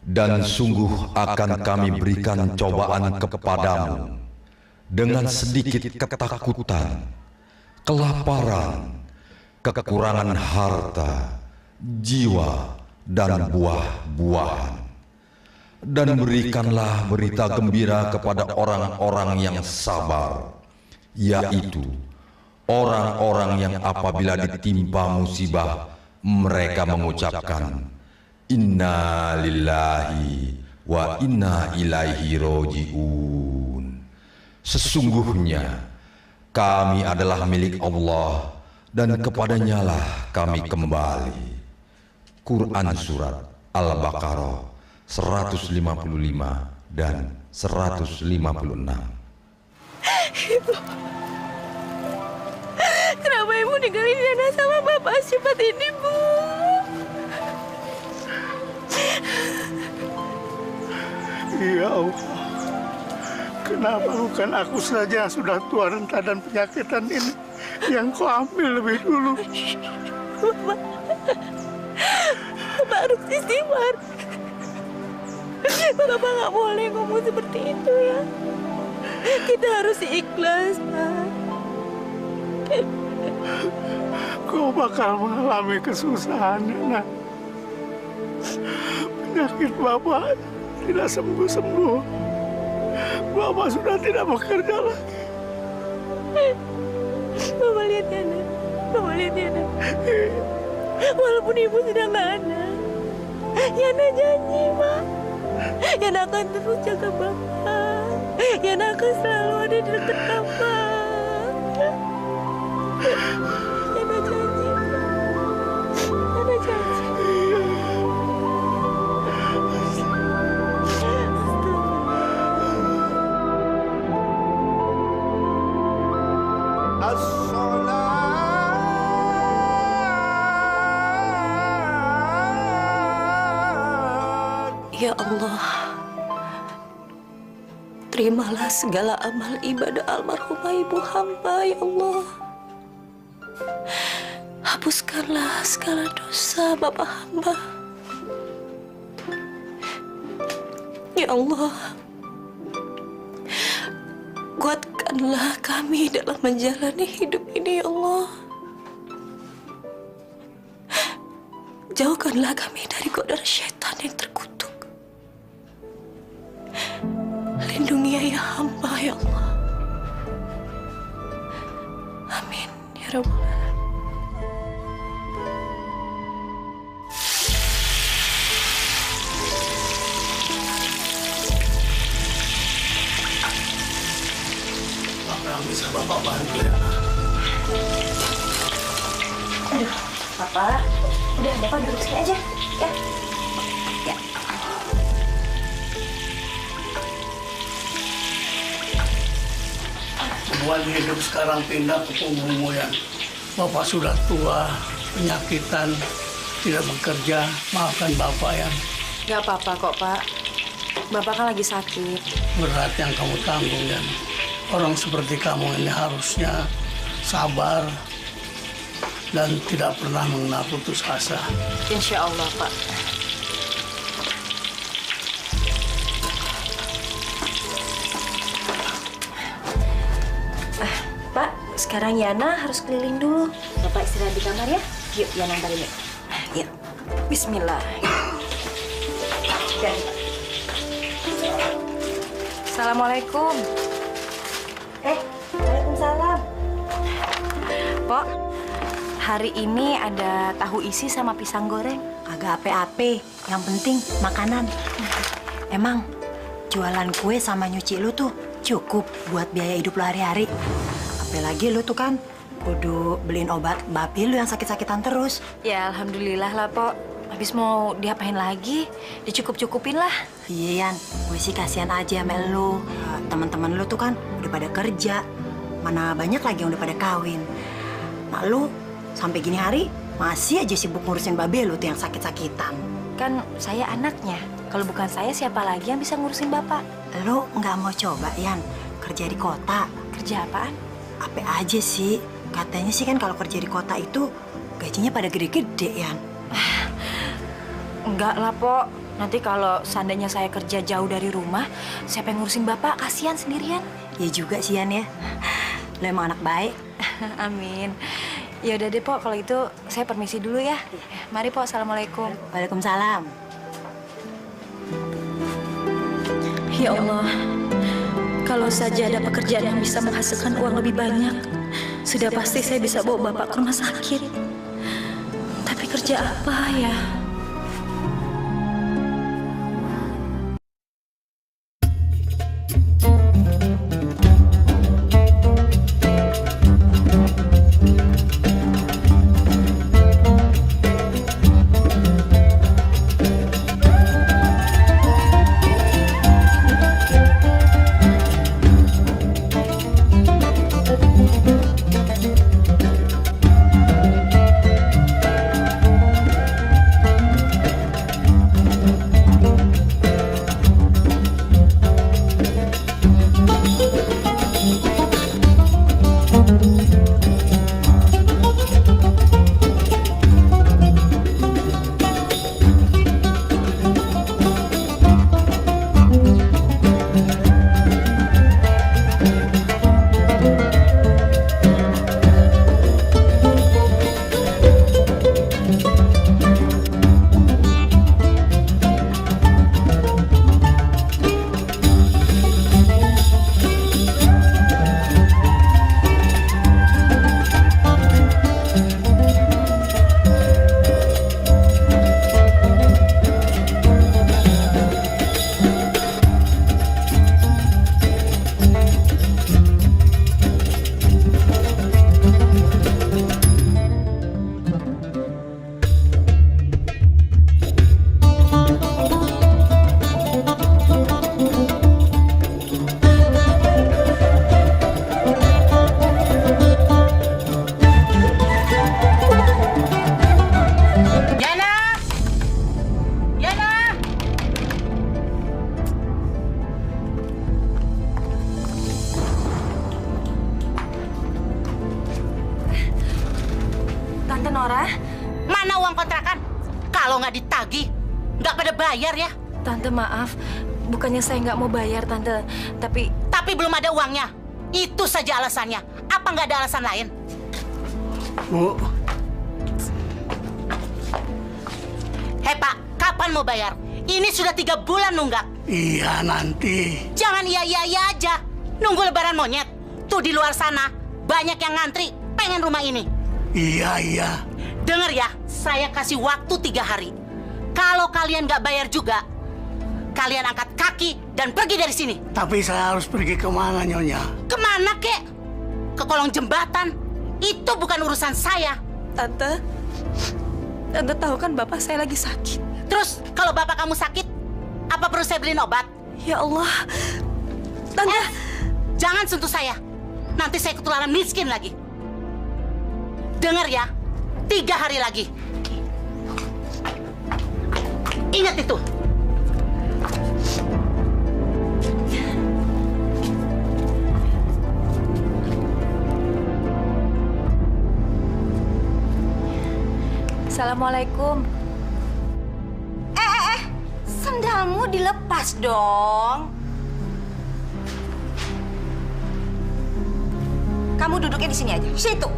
Dan sungguh akan kami berikan cobaan kepadamu dengan sedikit ketakutan, kelaparan, kekurangan harta, jiwa, dan buah-buahan. Dan berikanlah berita gembira kepada orang-orang yang sabar, yaitu orang-orang yang apabila ditimpa musibah, mereka mengucapkan, Inna lillahi wa inna ilaihi roji'un. Sesungguhnya kami adalah milik Allah dan kepadanya lah kami kembali. Quran Surat Al-Baqarah 155 dan 156. Ibu, kenapa ibu ninggalin Yana sama bapak secepat ini, Bu? Ya Allah, kenapa bukan aku saja yang sudah tua renta dan penyakitan ini yang kau ambil lebih dulu? Bapak harus istighfar. Bapak nggak boleh ngomong seperti itu ya. Kita harus ikhlas, Pak. Kau bakal mengalami kesusahan, nak. Penyakit Bapak tidak sembuh-sembuh. Bapak sudah tidak bekerja lagi. Bapak lihat Yana. Bapak lihat Yana. Walaupun ibu sudah nggak ada, Yana janji, Pak. Yana akan terus jaga Bapak. Yana akan selalu ada di dekat Bapak. Yana janji, Pak. Yana janji. Ya Allah, terimalah segala amal ibadah almarhumah ibu hamba, ya Allah. Hapuskanlah segala dosa Bapak hamba. Ya Allah, kuatkanlah kami dalam menjalani hidup ini, ya Allah. Jauhkanlah kami dari godaan syaitan yang terkutuk. Lindungi ayah hamba, ya Allah. Amin, ya Rabbal Alamin. Apa yang bisa Bapak bantu ya? Aduh, Bapak. Udah, Bapak duduk sini aja, ya. Ya. Tuan hidup sekarang pindah ke punggungmu ya. Bapak sudah tua, penyakitan, tidak bekerja. Maafkan Bapak ya. Gak apa-apa kok, Pak. Bapak kan lagi sakit. Berat yang kamu tanggung ya. Orang seperti kamu ini harusnya sabar dan tidak pernah mengenal putus asa. Insya Allah, Pak. Pak, sekarang Yana harus keliling dulu. Bapak istirahat di kamar ya. Yuk, Yana antarin yuk. Yuk. Bismillah. Ya, Pak. Assalamualaikum. Waalaikumsalam. Pok, hari ini ada tahu isi sama pisang goreng. Agak ape-ape, yang penting makanan. Emang jualan kue sama nyuci lu tuh cukup buat biaya hidup lu hari-hari. Apalagi lu tuh kan kudu beliin obat babi lu yang sakit-sakitan terus. Ya, alhamdulillah lah, Pok. Habis mau diapain lagi? Dicukup-cukupin lah. Iya, Yan, gue sih kasihan aja sama lu. Teman-teman lu tuh kan udah pada kerja. Mana banyak lagi yang udah pada kawin. Mak lu sampai gini hari masih aja sibuk ngurusin babe lu tuh yang sakit-sakitan. Kan saya anaknya. Kalau bukan saya, siapa lagi yang bisa ngurusin Bapak? Lu nggak mau coba, Yan, kerja di kota? Kerja apaan? Apa aja sih? Katanya sih kan kalau kerja di kota itu gajinya pada gede-gede, Yan. Enggak lah, Pok. Nanti kalau seandainya saya kerja jauh dari rumah, siapa yang ngurusin Bapak? Kasihan sendirian. Ya juga sih, Yan ya. Lo emang anak baik. Amin. Ya udah deh, Pok. Kalau itu saya permisi dulu ya. Mari, Pok. Assalamualaikum. Waalaikumsalam. Ya Allah, kalau saja ada pekerjaan yang bisa menghasilkan uang lebih banyak, sudah pasti saya bisa bawa Bapak ke rumah sakit. Tapi kerja apa ya? Tante Nora, Mana uang kontrakan? Kalau nggak ditagih, nggak pada bayar ya. Tante maaf, bukannya saya nggak mau bayar Tante, tapi Tapi belum ada uangnya. Itu saja alasannya. Apa nggak ada alasan lain? Bu, Hei Pak, kapan mau bayar? Ini sudah 3 bulan nunggak. iya nanti. Jangan iya aja. Nunggu lebaran monyet. Tuh di luar sana, banyak yang ngantri pengen rumah ini. Iya. Dengar ya, saya kasih waktu 3 hari. Kalau kalian nggak bayar juga, kalian angkat kaki dan pergi dari sini. Tapi saya harus pergi kemana, Nyonya? Kemana kek? Ke kolong jembatan. Itu bukan urusan saya. Tante tahu kan bapak saya lagi sakit. Terus kalau bapak kamu sakit, apa perlu saya beliin obat? Ya Allah, Tante. Jangan sentuh saya. Nanti saya ketularan miskin lagi. Dengar ya, 3 hari lagi. Ingat itu. Assalamualaikum. Sendalmu dilepas dong. Kamu duduknya di sini aja. Situ.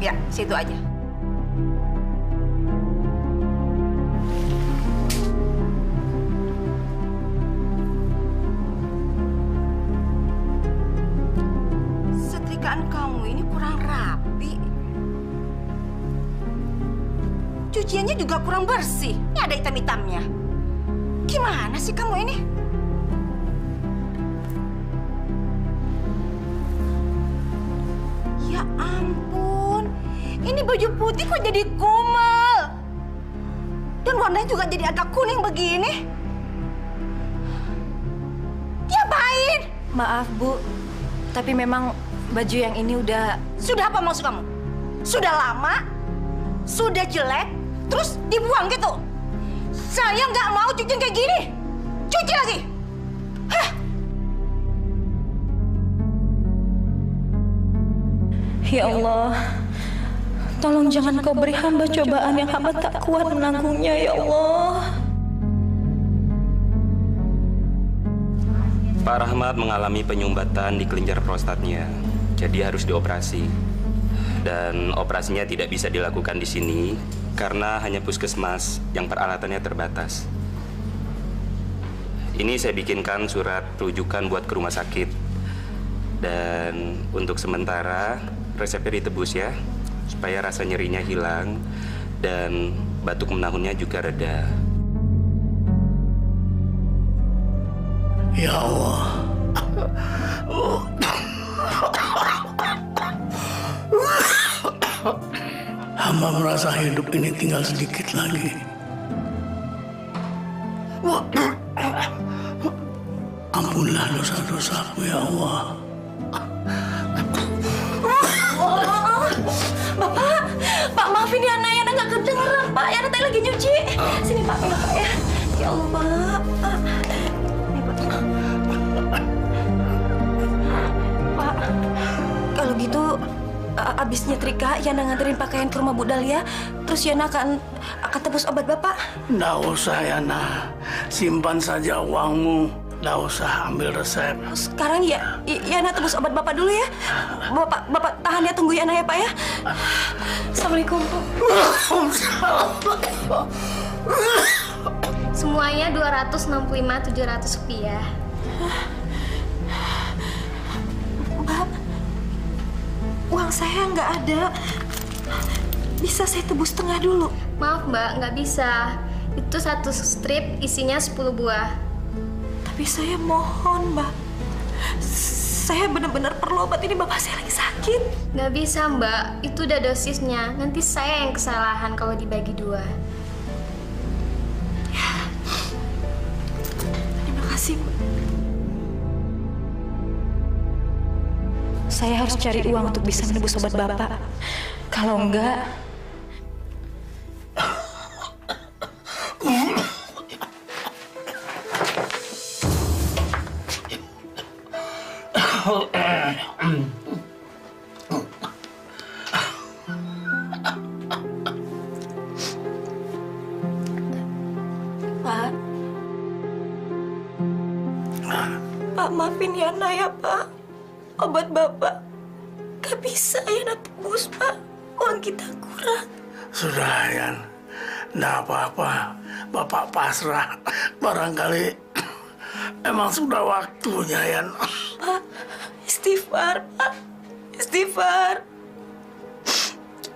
Ya, situ aja. Setrikaan kamu ini kurang rapi. Cuciannya juga kurang bersih. Ini ada hitam-hitamnya. Gimana sih kamu ini? Ya ampun, ini baju putih kok jadi kumal. Dan warnanya juga jadi agak kuning begini. Diapain? Maaf Bu, tapi memang baju yang ini udah... Sudah apa maksud kamu? Sudah lama? Sudah jelek? Terus dibuang gitu? Saya nggak mau cuci kayak gini. Cuci lagi. Hah? Ya Allah, tolong jangan kau beri hamba cobaan yang hamba tak kuat menanggungnya, ya Allah. Pak Rahmat mengalami penyumbatan di kelenjar prostatnya, jadi harus dioperasi. Dan operasinya tidak bisa dilakukan di sini karena hanya puskesmas yang peralatannya terbatas. Ini saya bikinkan surat rujukan buat ke rumah sakit. Dan untuk sementara resepnya ditebus ya, supaya rasa nyerinya hilang dan batuk menahunnya juga reda. Ya Allah. Hamba merasa hidup ini tinggal sedikit lagi. Ampunlah dosa-dosaku ya Allah. Pak, maafin ya, Yana nggak kedengeran, Pak. Yana tadi lagi nyuci. Sini, Pak, minum, Pak ya. Ya Allah, Pak. Ini, Pak. Pak, kalau gitu abis nyetrika, Yana nganterin pakaian ke rumah Bu Dahlia. Terus Yana akan tebus obat Bapak. Nggak usah Yana, simpan saja uangmu. Nggak usah ambil resep. Sekarang ya, Yana tebus obat Bapak dulu ya. Bapak tahan ya, tunggu Yana ya, Pak ya. Assalamualaikum, Pak. Semuanya 265.700 rupiah. Mbak, uang saya nggak ada. Bisa saya tebus setengah dulu? Maaf Mbak, nggak bisa. Itu satu strip isinya 10 buah. Tapi saya mohon, Mbak. Saya benar-benar perlu obat ini. Bapak saya lagi sakit. Nggak bisa Mbak, itu udah dosisnya. Nanti saya yang kesalahan kalau dibagi 2. Ya. Terima kasih, Mbak. Saya harus cari uang untuk bisa menebus obat Bapak. Kalau enggak... Pak, maafin Yana ya, Pak. Obat Bapak gak bisa Yana tebus, Pak. Uang kita kurang. Sudah, Yan. Nggak apa-apa. Bapak pasrah. Barangkali emang sudah waktunya, Yan. Pak, istighfar, Pak. Istighfar.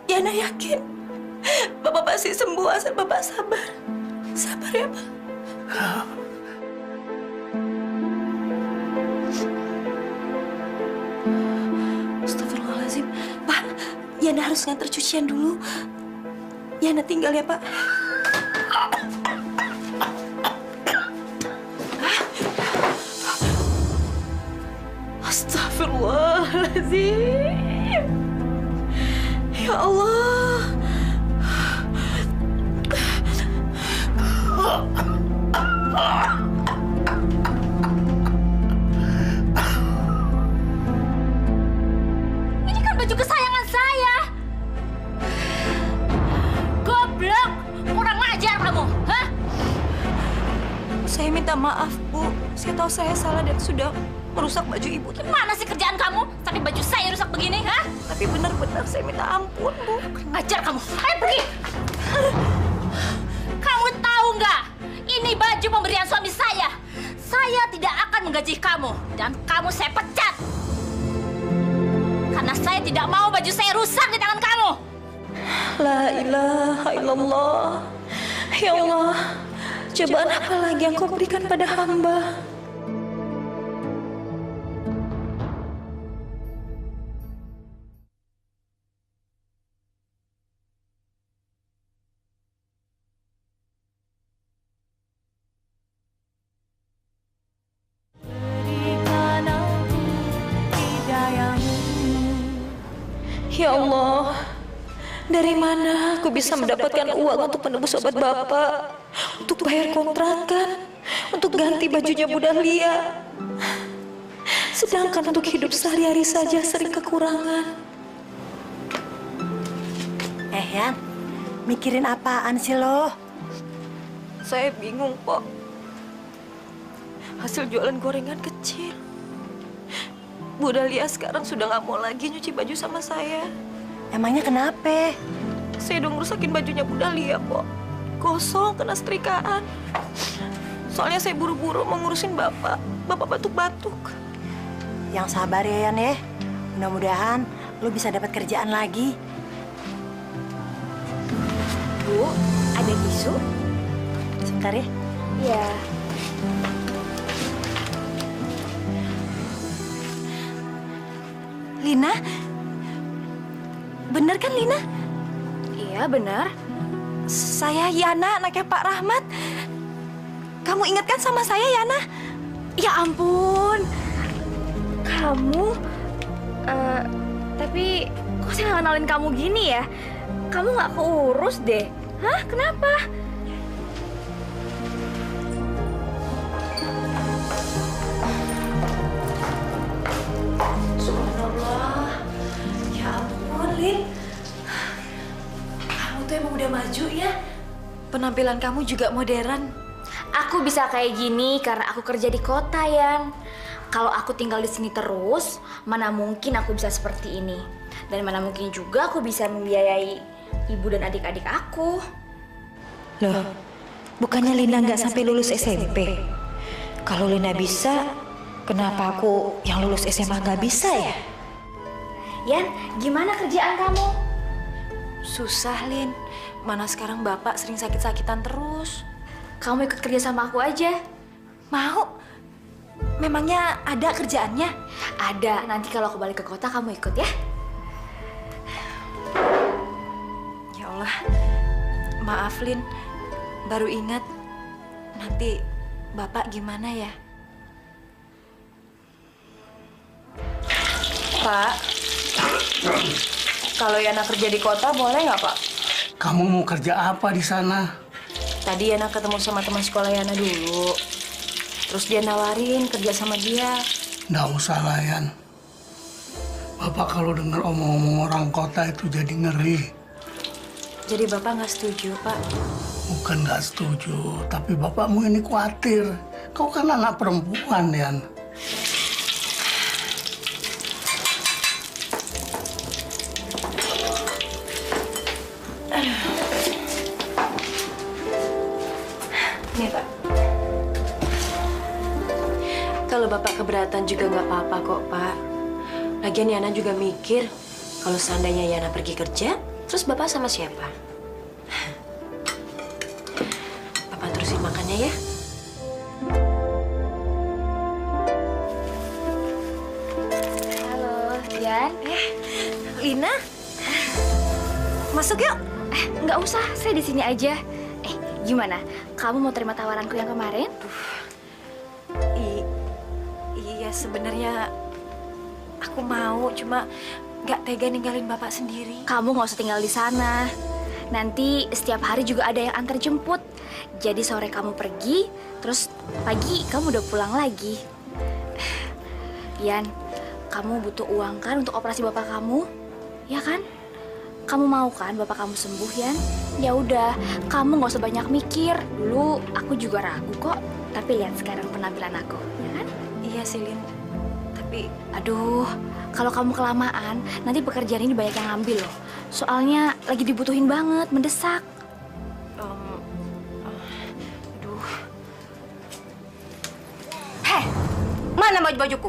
Yana yakin Bapak pasti sembuh asal Bapak sabar. Sabar ya, Pak. Astagfirullahaladzim. Pak, Yana harus nganter cucian dulu. Yana tinggal ya, Pak. Astagfirullahaladzim. Ya Allah. Ini kan baju kesayangan saya. Goblok, kurang ajar kamu, hah? Saya minta maaf, Bu. Saya tahu saya salah dan sudah merusak baju Ibu. Gimana sih kerjaan kamu? Sampai baju saya rusak begini, hah? Tapi benar-benar saya minta ampun, Bu. Kurang ajar kamu. Ayo pergi. Kamu tahu nggak? Ini baju pemberian suami saya. Saya tidak akan menggaji kamu. Dan kamu saya pecat. Karena saya tidak mau baju saya rusak di tangan kamu. La ilaha illallah. Ya Allah, cobaan apa lagi yang kau berikan pada hamba? Ya Allah, dari mana aku bisa mendapatkan uang untuk menebus obat Bapak, untuk bayar kontrakan, untuk ganti bajunya Bu Dahlia. Sedangkan untuk hidup sehari-hari saja sering kekurangan. Yan, mikirin apaan sih lo? Saya bingung, Pok. hasil jualan gorengan kecil. Bu Dahlia sekarang sudah nggak mau lagi nyuci baju sama saya. Emangnya kenapa? Saya udah ngerusakin bajunya Bu Dahlia, kok. Gosong, kena setrikaan. Soalnya saya buru-buru mau ngurusin bapak. Bapak batuk-batuk. Yang sabar ya, Yan ya. Mudah-mudahan lu bisa dapat kerjaan lagi. Bu, ada tisu? Sebentar ya. Iya. Lina? Bener kan, Lina? Iya, benar. Saya Yana, anaknya Pak Rahmat. Kamu ingat kan sama saya, Yana? Ya ampun. Kamu, tapi kok saya nggak kenalin kamu gini ya? Kamu nggak keurus deh. Hah? Kenapa? Subhanallah. Ya ampun, Lin. Kamu tuh emang udah maju ya. Penampilan kamu juga modern. Aku bisa kayak gini karena aku kerja di kota, Yan. Kalau aku tinggal di sini terus, mana mungkin aku bisa seperti ini. Dan mana mungkin juga aku bisa membiayai ibu dan adik-adik aku. Loh, bukannya Lina nggak sampai lulus SMP? Kalau Lina bisa, kenapa aku yang lulus SMA nggak bisa ya? Yan, gimana kerjaan kamu? Susah, Lin. Mana sekarang bapak sering sakit-sakitan terus. Kamu ikut kerja sama aku aja. Mau? Memangnya ada kerjaannya? Ada, nanti kalau aku balik ke kota kamu ikut ya. Ya Allah, maaf Lin, baru ingat. Nanti bapak gimana ya? Pak, kalau Yana kerja di kota boleh nggak Pak? Kamu mau kerja apa di sana? Tadi Yana ketemu sama teman sekolah Yana dulu. Terus dia nawarin kerja sama dia. Nggak usah lah, Yan. Bapak kalau dengar omong-omong orang kota itu jadi ngeri. Jadi Bapak nggak setuju, Pak? Bukan nggak setuju, tapi bapakmu ini khawatir. Kau kan anak perempuan, Yan. Nih, Pak. Kalau Bapak keberatan juga nggak apa-apa kok, Pak. Lagian Yana juga mikir, kalau seandainya Yana pergi kerja, terus Bapak sama siapa? Bapak terusin makannya ya. Halo, Yan. Lina, masuk yuk. Nggak usah, saya di sini aja. Gimana? Kamu mau terima tawaranku yang kemarin? Iya, sebenarnya aku mau, cuma nggak tega ninggalin Bapak sendiri. Kamu nggak usah tinggal di sana. Nanti setiap hari juga ada yang antar jemput. Jadi sore kamu pergi, terus pagi kamu udah pulang lagi. Yan, kamu butuh uang kan untuk operasi bapak kamu? Ya kan? Kamu mau kan bapak kamu sembuh, Yan? Ya udah, kamu nggak usah banyak mikir. Dulu aku juga ragu kok, tapi lihat sekarang penampilan aku, ya kan? Iya sih, Lin. Tapi, Aduh, kalau kamu kelamaan, nanti pekerjaan ini banyak yang ngambil loh. Soalnya lagi dibutuhin banget, mendesak. aduh. Heh, mana baju-bajuku?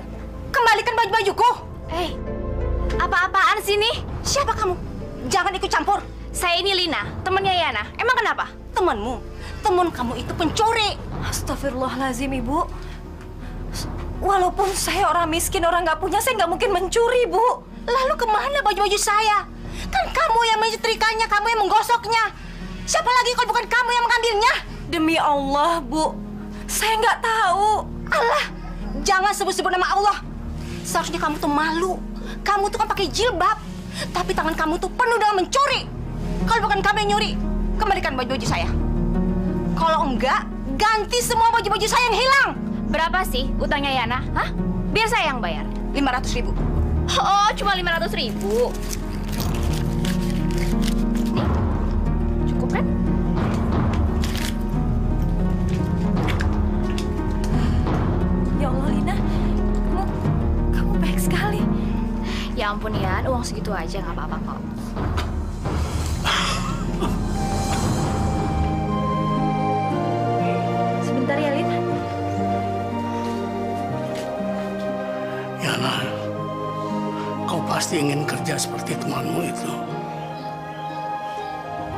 Kembalikan baju-bajuku. Apa-apaan sih nih? Siapa kamu? Jangan ikut campur. Saya ini Lina, temennya Yana. Emang kenapa? Temanmu, teman kamu itu pencuri. Astagfirullahaladzim, Ibu. Walaupun saya orang miskin, orang nggak punya, saya nggak mungkin mencuri, Bu. Lalu kemana baju-baju saya? Kan kamu yang menyetrikanya, kamu yang menggosoknya. Siapa lagi kalau bukan kamu yang mengambilnya? Demi Allah, Bu. Saya nggak tahu. Allah, jangan sebut-sebut nama Allah. Seharusnya kamu tuh malu. Kamu tuh kan pakai jilbab, tapi tangan kamu tuh penuh dengan mencuri. Kalau bukan kamu yang nyuri, kembalikan baju-baju saya. Kalau enggak, ganti semua baju-baju saya yang hilang. Berapa sih utangnya Yana? Hah? Biar saya yang bayar. 500.000. Oh, cuma 500.000. Nih, cukup kan? Ya ampun Yan, uang segitu aja nggak apa-apa kok. Sebentar ya, Lin. Yana, kau pasti ingin kerja seperti temanmu itu.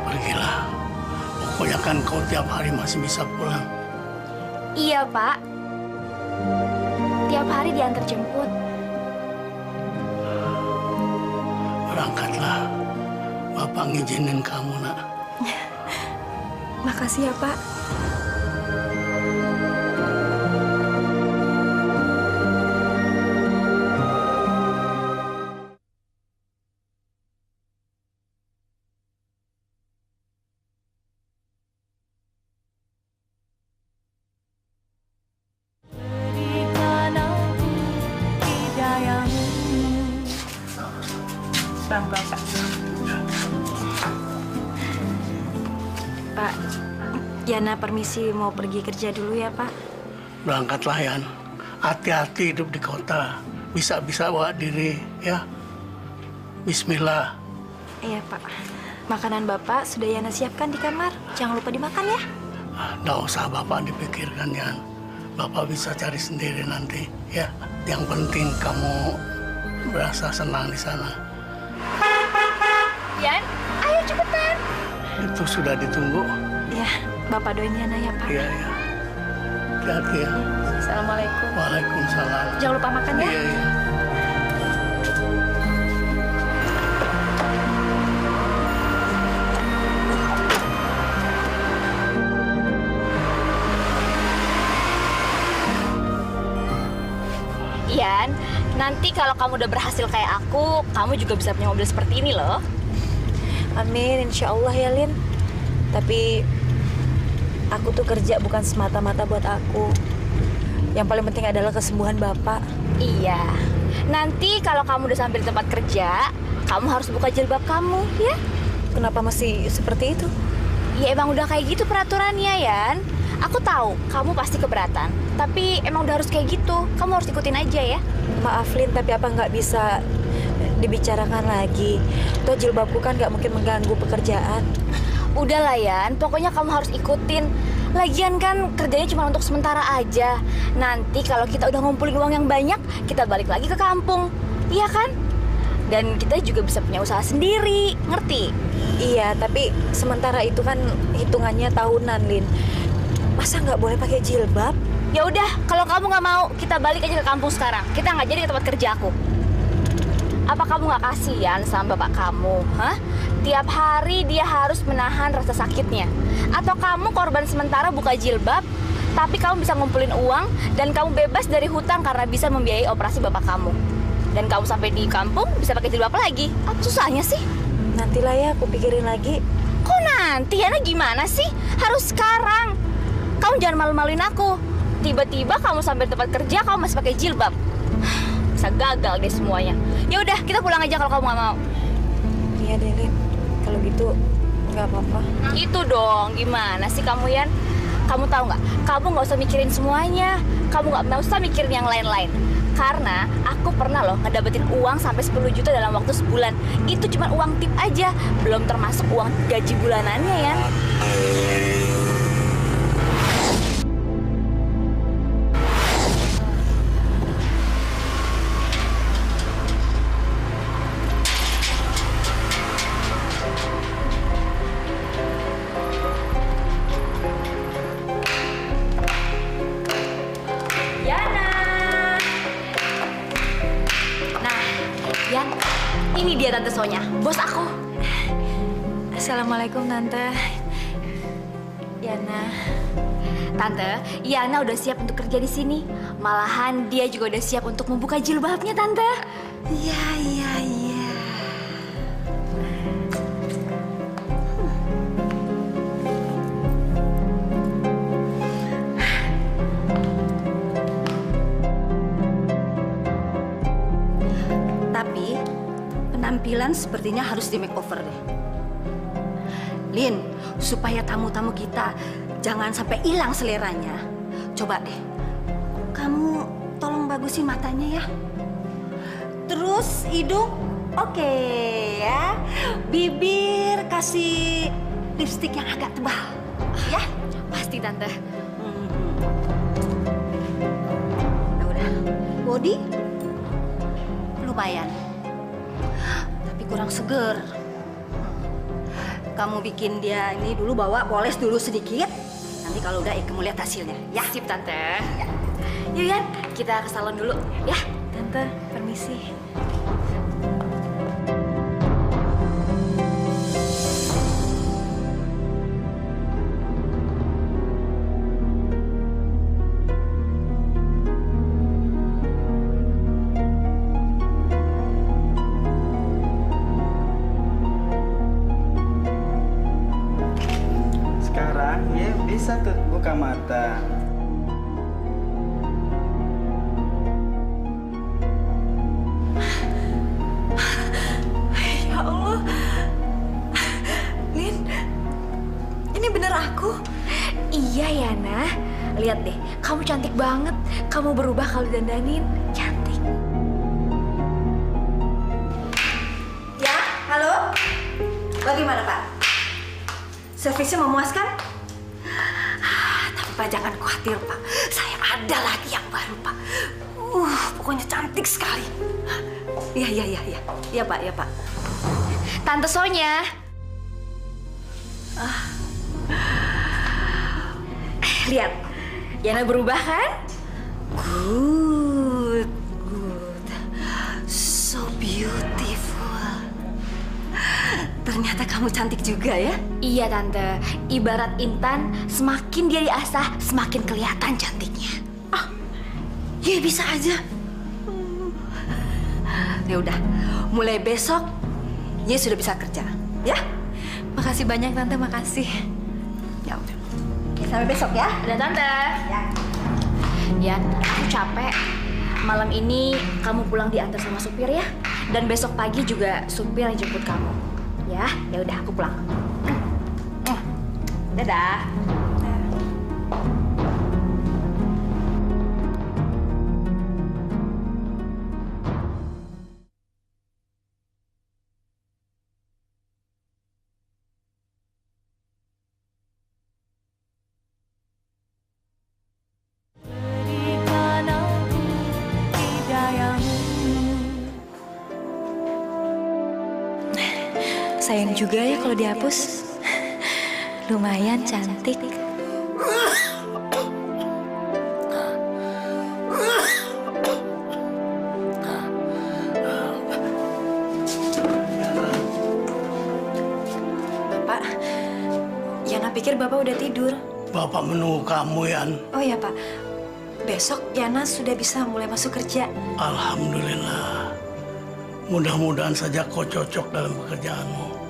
Pergilah. Pokoknya kan kau tiap hari masih bisa pulang. Iya, Pak. Tiap hari diantar jemput. Berangkatlah. Bapak ngizinin kamu, Nak. Makasih ya, Pak. Pak, Yana permisi mau pergi kerja dulu ya, Pak. Berangkatlah, Yan. Hati-hati hidup di kota. Bisa-bisa bawa diri, ya. Bismillah. Iya, Pak. Makanan Bapak sudah Yana siapkan di kamar. Jangan lupa dimakan ya. Nggak usah Bapak dipikirkan, Yan. Bapak bisa cari sendiri nanti, ya. Yang penting kamu merasa senang di sana. Yan, ayo cepetan. Itu sudah ditunggu. Ya, Bapak doain Yana ya, Pak. Iya, iya. Hati-hati ya. Assalamualaikum. Waalaikumsalam. Jangan lupa makan ya. Iya, iya. Yan, nanti kalau kamu udah berhasil kayak aku, kamu juga bisa punya mobil seperti ini loh. Amin, insya Allah ya, Lin. Tapi aku tuh kerja bukan semata-mata buat aku. Yang paling penting adalah kesembuhan Bapak. Iya. Nanti kalau kamu udah sampai di tempat kerja, kamu harus buka jilbab kamu, ya? Kenapa masih seperti itu? Ya emang udah kayak gitu peraturannya, Yan. Aku tahu kamu pasti keberatan, tapi emang udah harus kayak gitu. Kamu harus ikutin aja ya. Maaf, Lin, tapi apa nggak bisa dibicarakan lagi? Toh jilbabku kan nggak mungkin mengganggu pekerjaan. Udahlah, Yan. Pokoknya kamu harus ikutin. Lagian kan kerjanya cuma untuk sementara aja. Nanti kalau kita udah ngumpulin uang yang banyak, kita balik lagi ke kampung. Iya kan? Dan kita juga bisa punya usaha sendiri. Ngerti? Iya, tapi sementara itu kan hitungannya tahunan, Lin. Masa nggak boleh pakai jilbab? Ya udah, kalau kamu nggak mau, kita balik aja ke kampung sekarang. Kita nggak jadi ke tempat kerja aku. Apa kamu nggak kasihan sama bapak kamu? Hah? Tiap hari dia harus menahan rasa sakitnya. Atau kamu korban sementara buka jilbab, tapi kamu bisa ngumpulin uang dan kamu bebas dari hutang karena bisa membiayai operasi bapak kamu. Dan kamu sampai di kampung bisa pakai jilbab lagi. Apa susahnya sih? Nantilah ya, aku pikirin lagi. Kok nanti? Yana gimana sih? Harus sekarang. Kamu jangan malu-maluin aku. Tiba-tiba kamu sampai tempat kerja, kamu masih pakai jilbab. Bisa gagal deh semuanya. Ya udah, kita pulang aja kalau kamu nggak mau. Iya deh, Lin. Kalau gitu nggak apa-apa. Gitu dong. Gimana sih kamu, Yan? Kamu tahu nggak? Kamu nggak usah mikirin semuanya. Kamu nggak usah mikirin yang lain-lain. Karena aku pernah loh ngedapetin uang sampai 10 juta dalam waktu sebulan. Itu cuma uang tip aja, belum termasuk uang gaji bulanannya, ya. Ini dia Tante Sonya, bos aku. Assalamualaikum, Tante. Yana. Tante, Yana udah siap untuk kerja di sini. Malahan dia juga udah siap untuk membuka jilbabnya, Tante. Iya, iya, iya. Tapi penampilan sepertinya harus di makeover deh. Lin, supaya tamu-tamu kita jangan sampai hilang seleranya. Coba deh, kamu tolong bagusin matanya ya. Terus hidung, oke ya. Bibir kasih lipstik yang agak tebal, ya. Pasti Tante. Udah. Body lumayan, tapi kurang seger. Kamu bikin dia ini dulu, bawa poles dulu sedikit. Nanti kalau udah kamu lihat hasilnya, ya. Sip Tante. Yuk Yan, kita ke salon dulu ya. Tante, permisi. Sekarang ya bisa tuh buka mata. Ya Allah, Lin, ini bener aku? Iya Yana, lihat deh, kamu cantik banget. Kamu berubah kalau dandanin, cantik. Ya, halo. Bagaimana Pak? Servisnya memuaskan? Tapi Pak jangan khawatir Pak, saya ada lagi yang baru Pak. Pokoknya cantik sekali. Iya Pak, ya Pak. Tante Sonya. Lihat, Yana berubah kan? Good. So beautiful. Ternyata kamu cantik juga ya? Iya Tante, ibarat intan, semakin dia diasah, semakin kelihatan cantiknya. Ya bisa aja. Ya udah, mulai besok Ye sudah bisa kerja, ya? Makasih banyak Tante, makasih. Ya udah. Oke, sampai besok ya. Ada Tante. Ya. Yan, aku capek. Malam ini kamu pulang diantar sama supir ya. Dan besok pagi juga supir yang jemput kamu. Ya udah aku pulang. Dadah. Sayang juga ya kalau dihapus. Lumayan cantik. Bapak, Yana pikir Bapak udah tidur. Bapak menunggu kamu, Yan. Oh ya Pak, besok Yana sudah bisa mulai masuk kerja. Alhamdulillah. Mudah-mudahan saja kau cocok dalam pekerjaanmu.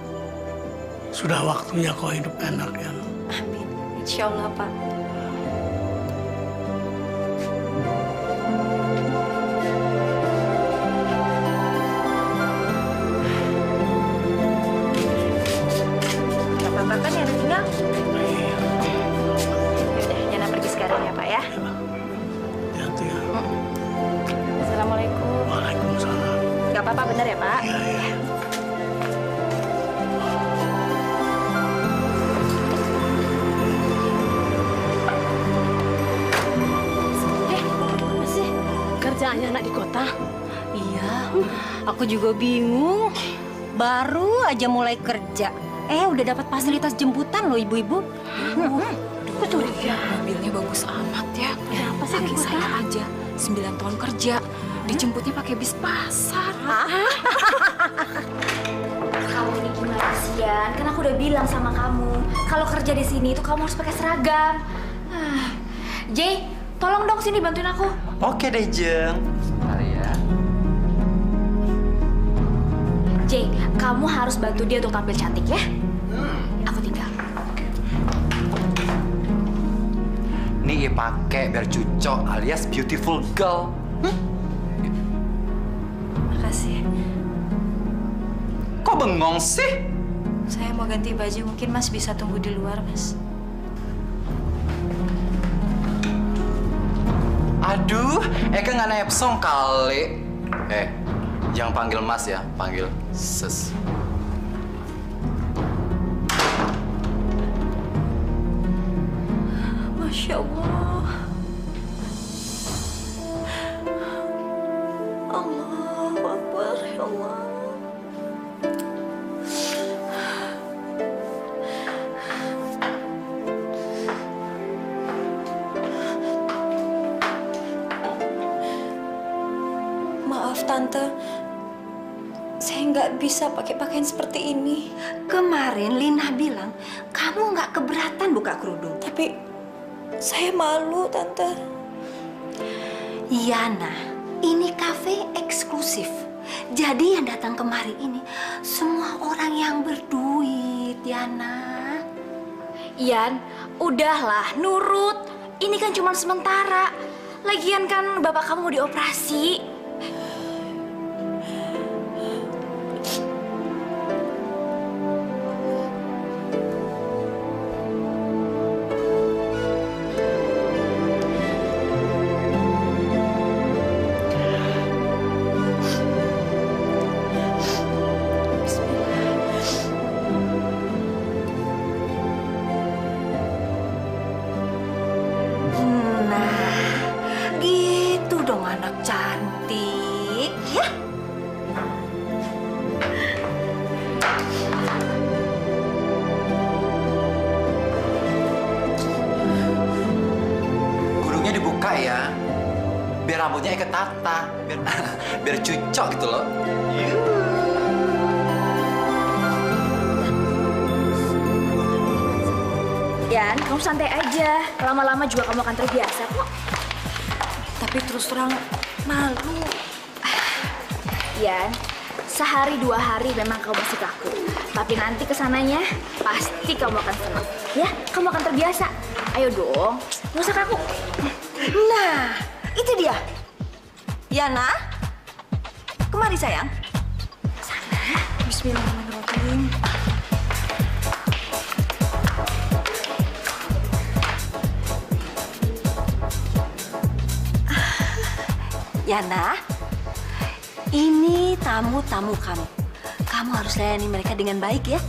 Sudah waktunya kau hidup enak, Yan. Amin, insya Allah Pak. Bapak kan yang ada tinggal? Yaudah, Yana pergi sekarang ya Pak ya. Hati-hati ya. Assalamualaikum. Waalaikumsalam. Gak apa-apa bener ya Pak? Iya. Kerjaannya anak di kota. Iya, aku juga bingung. Baru aja mulai kerja. Udah dapat fasilitas jemputan loh ibu-ibu. Betul ya. Mobilnya bagus amat ya. Kenapa sih Laki saya aja 9 tahun kerja, dijemputnya pakai bis pasar. Kamu ini gimana sih Yan? Kan aku udah bilang sama kamu, kalau kerja di sini itu kamu harus pakai seragam. Jay, tolong dong sini bantuin aku. Oke deh, Jeng. Sebentar ya. Jay, kamu harus bantu dia untuk tampil cantik ya. Aku tinggal. Nih pakai biar cucok alias beautiful girl. Makasih. Kok bengong sih? Saya mau ganti baju, mungkin Mas bisa tunggu di luar, Mas. Aduh, Eka nggak nepsong kali. Jangan panggil Mas ya, panggil Sis. Masya Allah. Allahu Akbar, ya Allah. Maaf Tante, saya nggak bisa pakai pakaian seperti ini. Kemarin Lina bilang kamu nggak keberatan buka kerudung. Tapi saya malu Tante. Yana, ini kafe eksklusif. Jadi yang datang kemari ini semua orang yang berduit, Yana. Yan, udahlah, nurut. Ini kan cuma sementara. Lagian kan bapak kamu mau dioperasi. Cantik, ya. Kerudungnya dibuka ya, biar rambutnya ikat tata, biar cucok gitu loh. Yan, kamu santai aja. Lama-lama juga kamu akan terbiasa kok. Tapi terus terang malu. Yan, sehari 2 hari memang kamu masih kaku. Tapi nanti kesananya pasti kamu akan senang. Ya, kamu akan terbiasa. Ayo dong, nggak usah kaku. Nah, itu dia. Yana, kemari sayang. Sana. Bismillahirrahmanirrahim. Yana, ini tamu-tamu kamu. Kamu harus layani mereka dengan baik ya.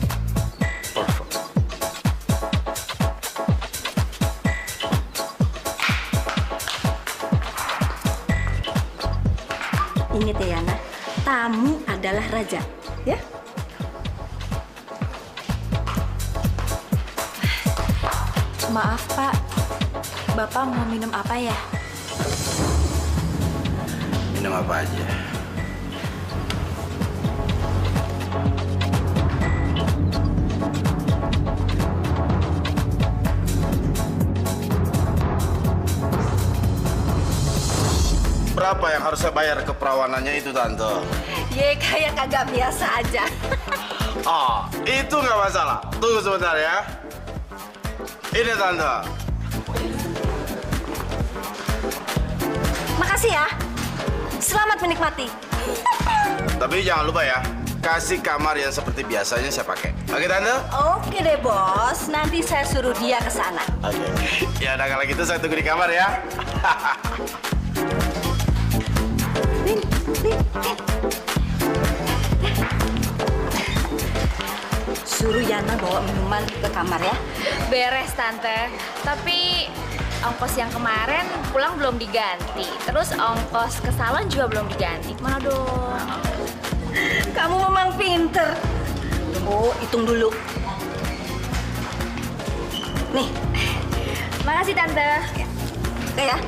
Ingat ya Yana, tamu adalah raja, ya. Maaf Pak, Bapak mau minum apa ya? Minum apa aja. Berapa yang harus saya bayar keperawanannya itu, Tante? Ye, kayak kagak biasa aja. Oh, itu nggak masalah. Tunggu sebentar ya. Ini, Tante. Makasih ya. Selamat menikmati. Tapi jangan lupa ya, kasih kamar yang seperti biasanya saya pakai. Oke, Tante? Oke deh, Bos. Nanti saya suruh dia ke sana. Oke. Ya udah kalau gitu saya tunggu di kamar ya. Lin. Suruh Yana bawa minuman ke kamar ya. Beres, Tante. Tapi ongkos yang kemarin pulang belum diganti. Terus ongkos ke salon juga belum diganti. Mana dong? Kamu memang pinter. Oh, hitung dulu. Nih. Makasih, Tante. Oke ya.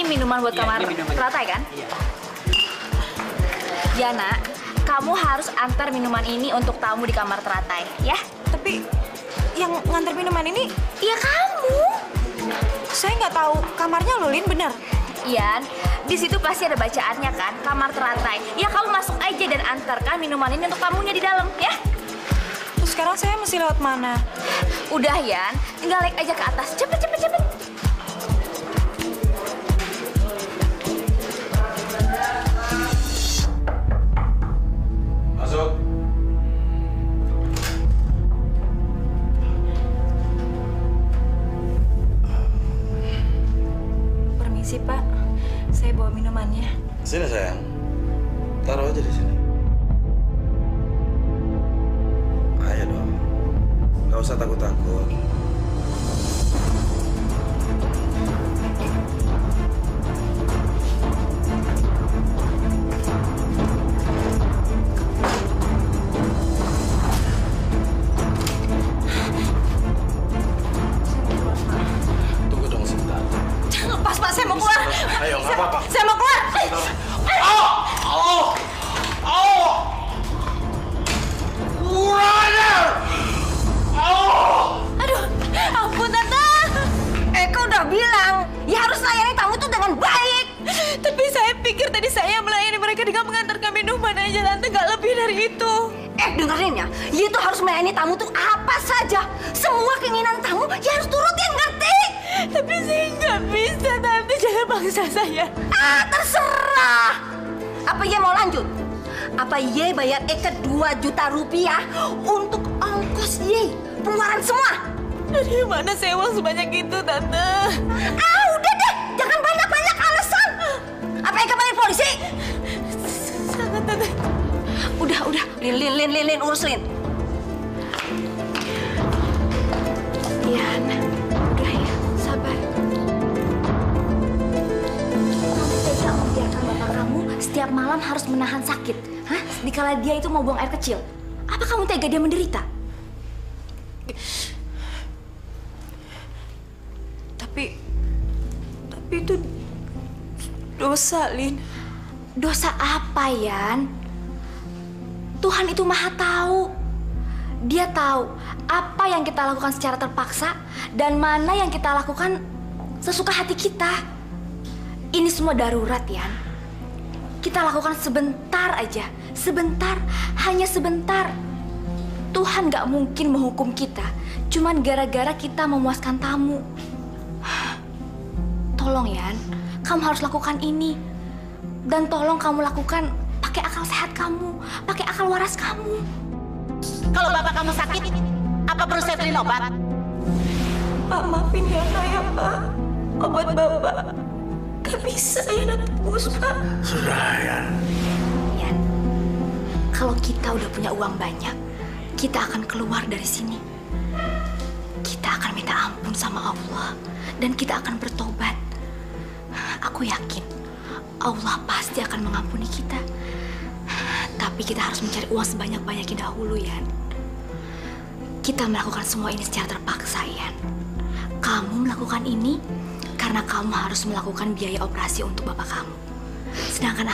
Minuman buat kamar teratai kan? Iya. Yana, kamu harus antar minuman ini untuk tamu di kamar teratai, ya? Tapi yang nganter minuman ini ya kamu. Saya nggak tahu kamarnya loh, Lin, bener? Yan, Di situ pasti ada bacaannya kan, kamar teratai. Ya kamu masuk aja dan antarkan minuman ini untuk tamunya di dalam, ya. Terus sekarang saya mesti lewat mana? Udah Yan, tinggal naik aja ke atas. Cepet. Masuk. Permisi Pak, saya bawa minumannya. Sini sayang. Taruh aja di sini. Ayo dong. Nggak usah takut-takut. Tunggu dong sebentar. Lepas Pak, saya mau keluar. Ayo, nggak apa-apa. Saya mau keluar. Aduh, ampun Tante. Eka udah bilang, ya harus layani tamu tuh dengan baik. Tapi saya pikir tadi saya melayani mereka dengan mengantarkan minuman aja, Tante. Nggak lebih dari itu. Dengerin ya, itu harus melayani tamu tuh apa saja. Semua keinginan tamu ya harus turutin, ngerti? Tapi saya nggak bisa, Tante. Jangan paksa saya. Terserah. Apa Ye mau lanjut? Apa Ye bayar Eka 2 juta rupiah untuk ongkos Ye? Pengeluaran semua? Dari mana saya uang sebanyak itu, Tante? Udah deh, jangan banyak-banyak alasan. Apa Eka panggil polisi? Sangat, Tante. Udah. Lin, urus Lin. Yan, udah ya, sabar. Kamu tega membiarkan bapak kamu setiap malam harus menahan sakit. Hah? Dikala dia itu mau buang air kecil. Apa kamu tega dia menderita? Tapi itu dosa, Lin. Dosa apa, Yan? Tuhan itu maha tahu. Dia tahu apa yang kita lakukan secara terpaksa dan mana yang kita lakukan sesuka hati kita. Ini semua darurat, Yan. Kita lakukan sebentar aja. Sebentar, hanya sebentar. Tuhan gak mungkin menghukum kita cuman gara-gara kita memuaskan tamu. Tolong, Yan. Kamu harus lakukan ini. Dan tolong kamu lakukan pakai akal sehat kamu, pakai akal waras kamu. Kalau bapak kamu sakit, apa perlu saya beliin obat? Pak, maafin Yana ya, Pak. Obat bapak gak bisa Yana tebus, Pak. Sudah, Yan. Yan, kalau kita udah punya uang banyak, kita akan keluar dari sini. Kita akan minta ampun sama Allah dan kita akan bertobat. Aku yakin Allah pasti akan mengampuni kita. Tapi kita harus mencari uang sebanyak-banyaknya dahulu, Yan. Kita melakukan semua ini secara terpaksa, Yan. Kamu melakukan ini karena kamu harus melakukan biaya operasi untuk bapak kamu. Sedangkan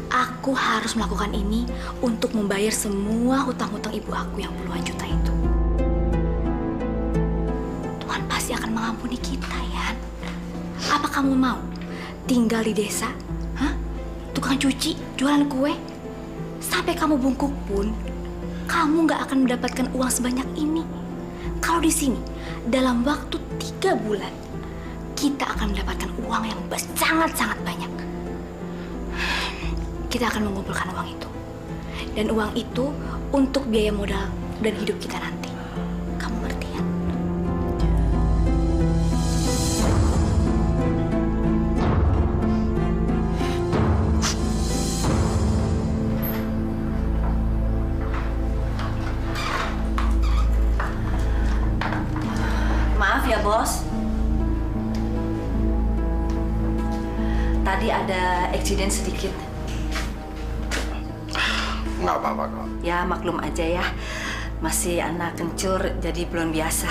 aku harus melakukan ini untuk membayar semua hutang-hutang ibu aku yang puluhan juta itu. Tuhan pasti akan mengampuni kita, Yan. Apa kamu mau tinggal di desa? Hah? Tukang cuci, jualan kue? Sampai kamu bungkuk pun, kamu nggak akan mendapatkan uang sebanyak ini. Kalau di sini, dalam waktu 3 bulan, kita akan mendapatkan uang yang sangat-sangat banyak. Kita akan mengumpulkan uang itu. Dan uang itu untuk biaya modal dan hidup kita nanti. Kamu ngerti ya? Maaf ya, Bos. Tadi ada eksiden sedikit. Nggak apa-apa kok. Ya, maklum aja ya. Masih anak kencur, jadi belum biasa.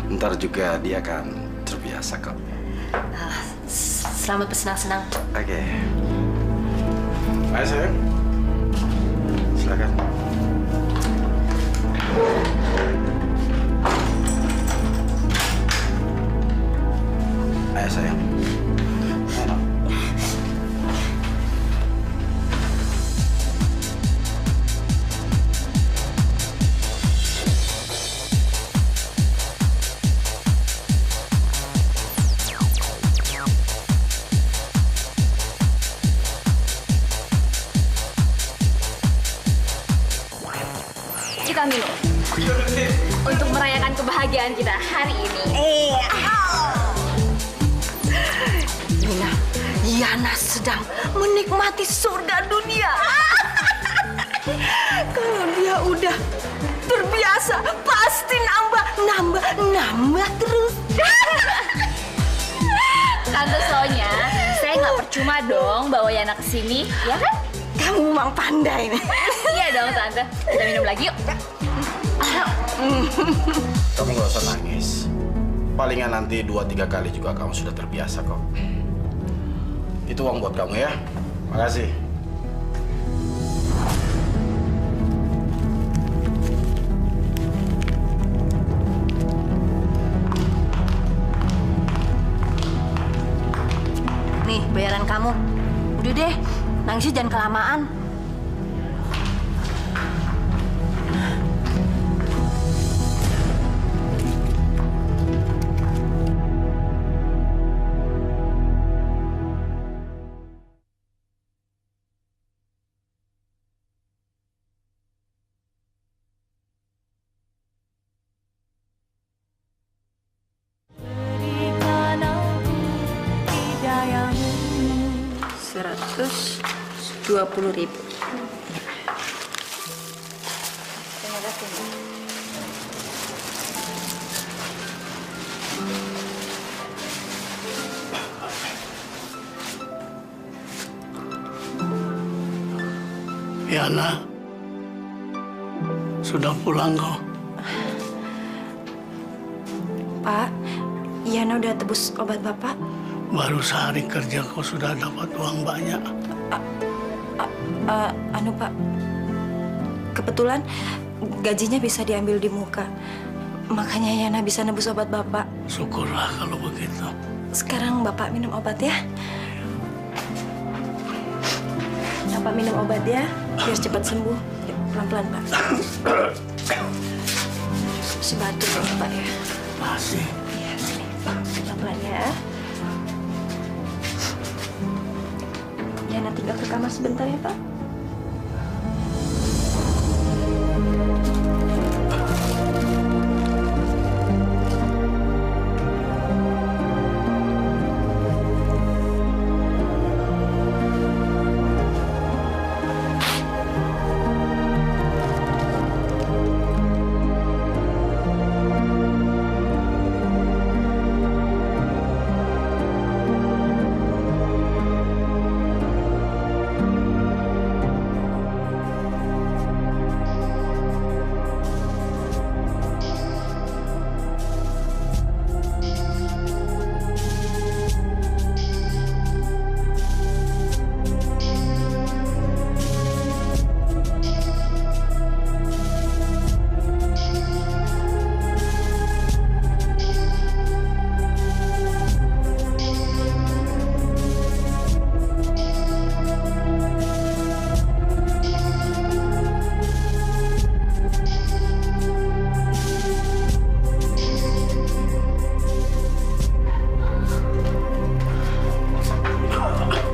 Ntar juga dia akan terbiasa kok. Selamat bersenang-senang. Oke. Ayo sayang. Silakan. Ayo sayang. kebahagiaan kita hari ini. Yana sedang menikmati surga dunia. Kalau dia udah terbiasa, pasti nambah terus. Tante Sonya, saya nggak percuma dong bawa Yana ke sini, ya kan? Kamu memang pandai nih. Iya dong, Tante. Kita minum lagi yuk. Kamu nggak usah nangis. Palingan nanti 2-3 kali juga kamu sudah terbiasa kok. Itu uang buat kamu ya. Makasih. Nih, bayaran kamu. Udah deh, nangisnya jangan kelamaan. Rp120.000. Terima kasih. Yana, sudah pulang kok? Pak, Yana udah tebus obat Bapak? Baru sehari kerja kau sudah dapat uang banyak. Pak, kebetulan gajinya bisa diambil di muka. Makanya Yana bisa nebus obat Bapak. Syukurlah kalau begitu. Sekarang Bapak minum obat ya. Bapak minum obat ya, biar cepat sembuh. Pelan-pelan, Pak. Sebantu ya, Pak ya. Masih. Iya, sini. Pelan-pelan ya. Yana tinggal ke kamar sebentar ya, Pak.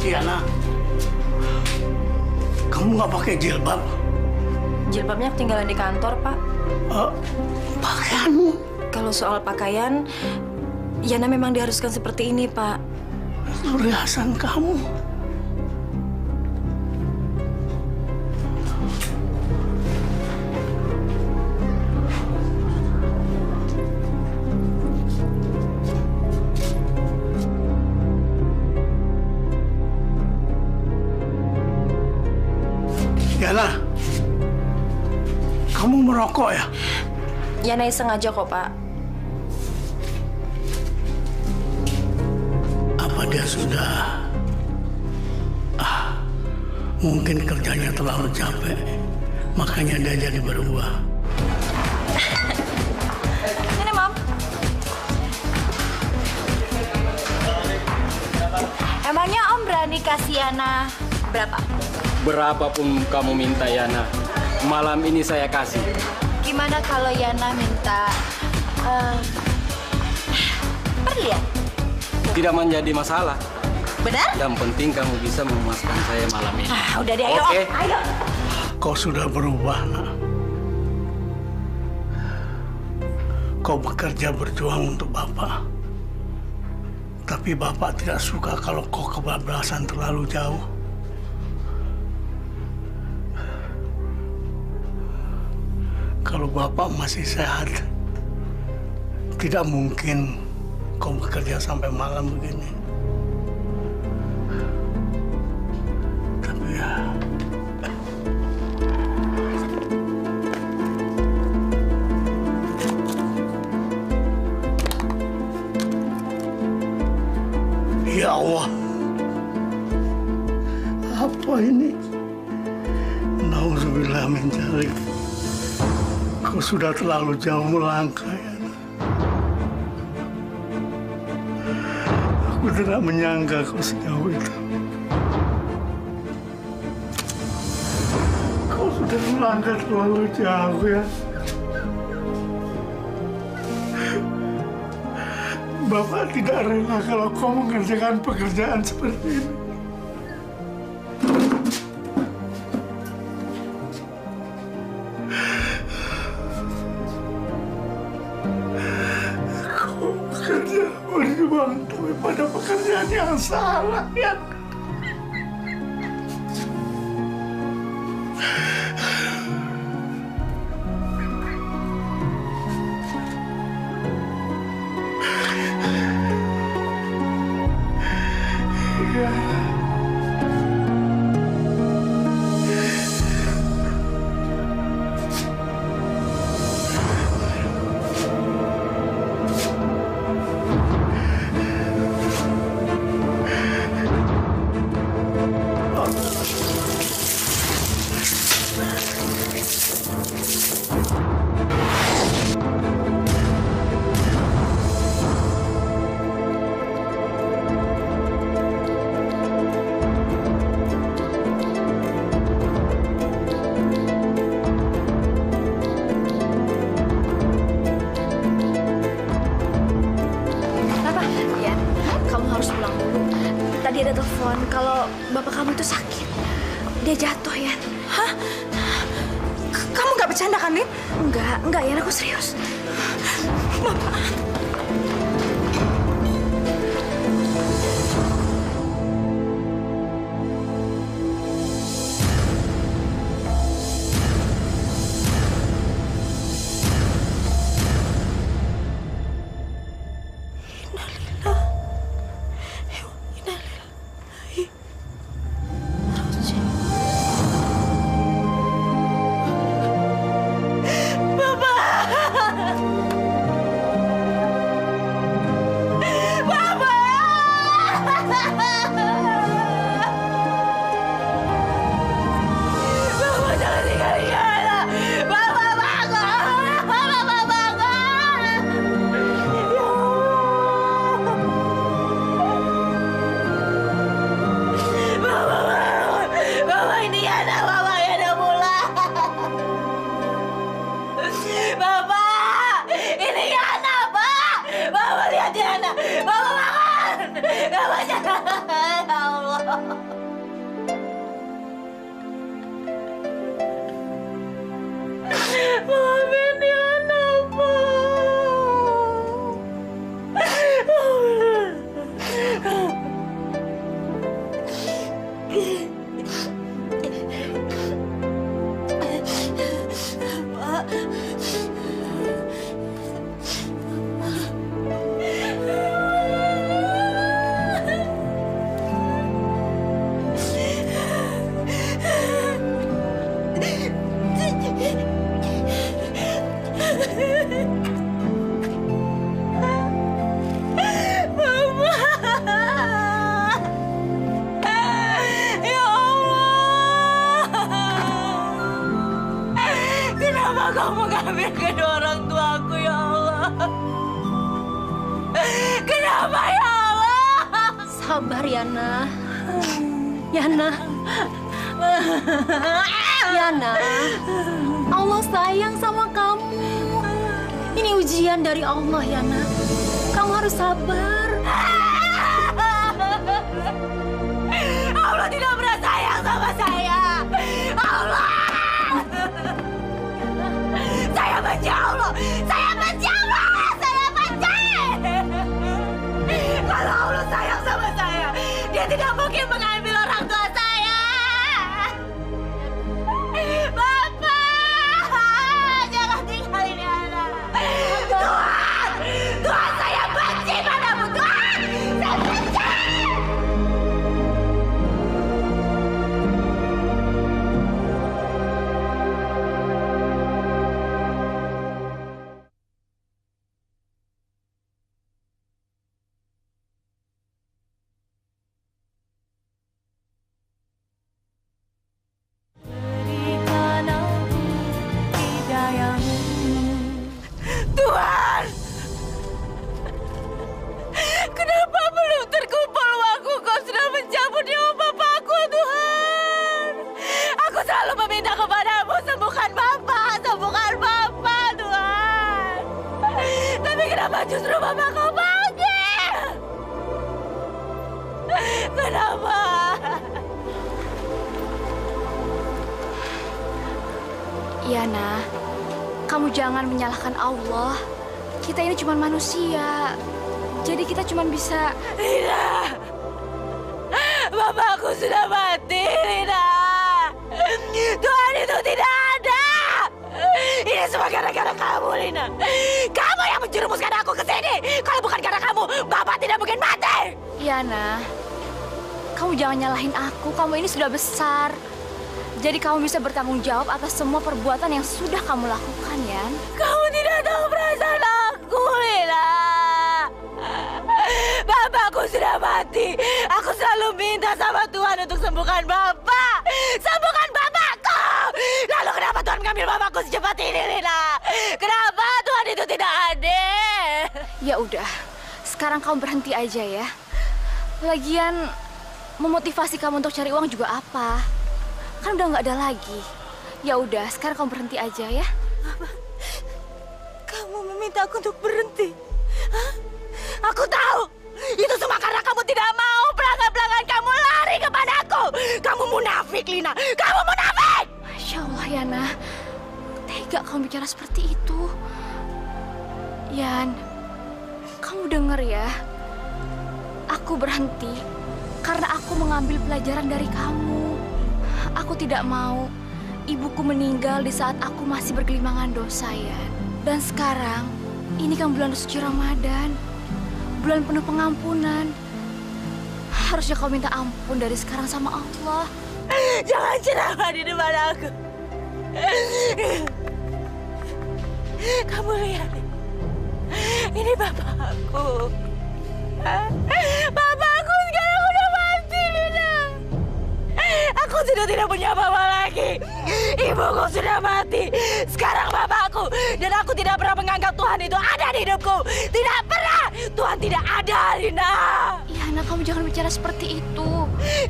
Yana, kamu nggak pakai jilbab? Jilbabnya ketinggalan di kantor, Pak. Pakaianmu? Kalau soal pakaian, Yana memang diharuskan seperti ini, Pak. Perhiasan kamu. Yana, kamu merokok ya? Yana iseng aja kok, Pak. Apa dia sudah... mungkin kerjanya terlalu capek, makanya dia jadi berubah. Ini, Mam. Emangnya Om berani kasih Yana berapa? Berapapun kamu minta, Yana. Malam ini saya kasih. Gimana kalau Yana minta perlian? Tidak menjadi masalah. Benar? Yang penting kamu bisa memuaskan saya malam ini. Udah deh, ayo. Oke. Ayo. Kau sudah berubah, nak. kau bekerja berjuang untuk Bapak. Tapi Bapak tidak suka kalau kau kebablasan terlalu jauh. Kalau Bapak masih sehat, tidak mungkin kau bekerja sampai malam begini. Tapi ya... Ya Allah, apa ini? Nauzubillah min dzalik. Kau sudah terlalu jauh melangkah, ya. Aku tidak menyangka kau sejauh itu. Kau sudah melangkah terlalu jauh, ya. Bapak tidak rela kalau kau mengerjakan pekerjaan seperti ini. Kau bekerja berjuang tapi pada pekerjaan yang salah, ya. Tadi ada telepon kalau bapak kamu itu sakit. Dia jatuh, ya. Hah? Kamu nggak bercanda kan, Lin? Enggak, ya, aku serius. Bapak. Kamu ngambil kedua orang tuaku, ya Allah. Kenapa, ya Allah? Sabar, Yana. Yana. Yana. Allah sayang sama kamu. Ini ujian dari Allah, Yana. Kamu harus sabar. Allah tidak pernah sayang sama saya. Allah. Saya benci Allah. Saya benci Allah. tidak mungkin mengambil orang tua saya. Bapak, jangan tinggalin Yana. Tuhan, Tuhan saya benci padamu, Tuhan. Saya benci. Tuhan, kenapa belum terkumpul uangku? Kau sudah mencabut nyawa bapakku, Tuhan. Aku selalu meminta kepadamu, sembuhkan Bapak, Tuhan. Tapi kenapa justru Bapak kau panggil? Kenapa? Yana, kamu jangan menyalahkan Allah. Kita ini cuma manusia. Jadi kita cuma bisa... Lina! Bapakku sudah mati, Lina! Tuhan itu tidak ada! Ini semua gara-gara kamu, Lina! Kamu yang menjerumuskan aku ke sini! Kalau bukan karena kamu, Bapak tidak mungkin mati! Yana, kamu jangan nyalahin aku. Kamu ini sudah besar. Jadi kamu bisa bertanggung jawab atas semua perbuatan yang sudah kamu lakukan, Yan. Kamu tidak tahu perasaan aku, Lina. Bapakku sudah mati. Aku selalu minta sama Tuhan untuk sembuhkan Bapak. Sembuhkan bapakku. Lalu kenapa Tuhan mengambil bapakku secepat ini, Lina? Kenapa Tuhan itu tidak adil? Ya udah, sekarang kamu berhenti aja ya. Lagian, memotivasi kamu untuk cari uang juga apa? Kan udah nggak ada lagi. Ya udah, sekarang kamu berhenti aja ya. Apa? Kamu meminta aku untuk berhenti? Hah? Aku tahu. Itu semua karena kamu tidak mau pelanggan-pelanggan kamu lari kepadaku. Kamu munafik, Lina. Kamu munafik! Masya Allah, Yana. Tega kamu bicara seperti itu. Yan, kamu denger ya. Aku berhenti karena aku mengambil pelajaran dari kamu. Aku tidak mau ibuku meninggal di saat aku masih bergelimangan dosa, ya. Dan sekarang, ini kan bulan suci Ramadan. Bulan penuh pengampunan. Harusnya kau minta ampun dari sekarang sama Allah. Jangan ceramah di depan aku. Kamu lihat. Ini bapakku. Bapakku sekarang udah mati, Lina. Aku sudah tidak punya apa-apa lagi. Ibuku sudah mati. Sekarang bapakku. Dan aku tidak pernah menganggap Tuhan itu ada di hidupku. Tidak pernah. Tuhan tidak ada, Lina. Ya, anak, kamu jangan bicara seperti itu.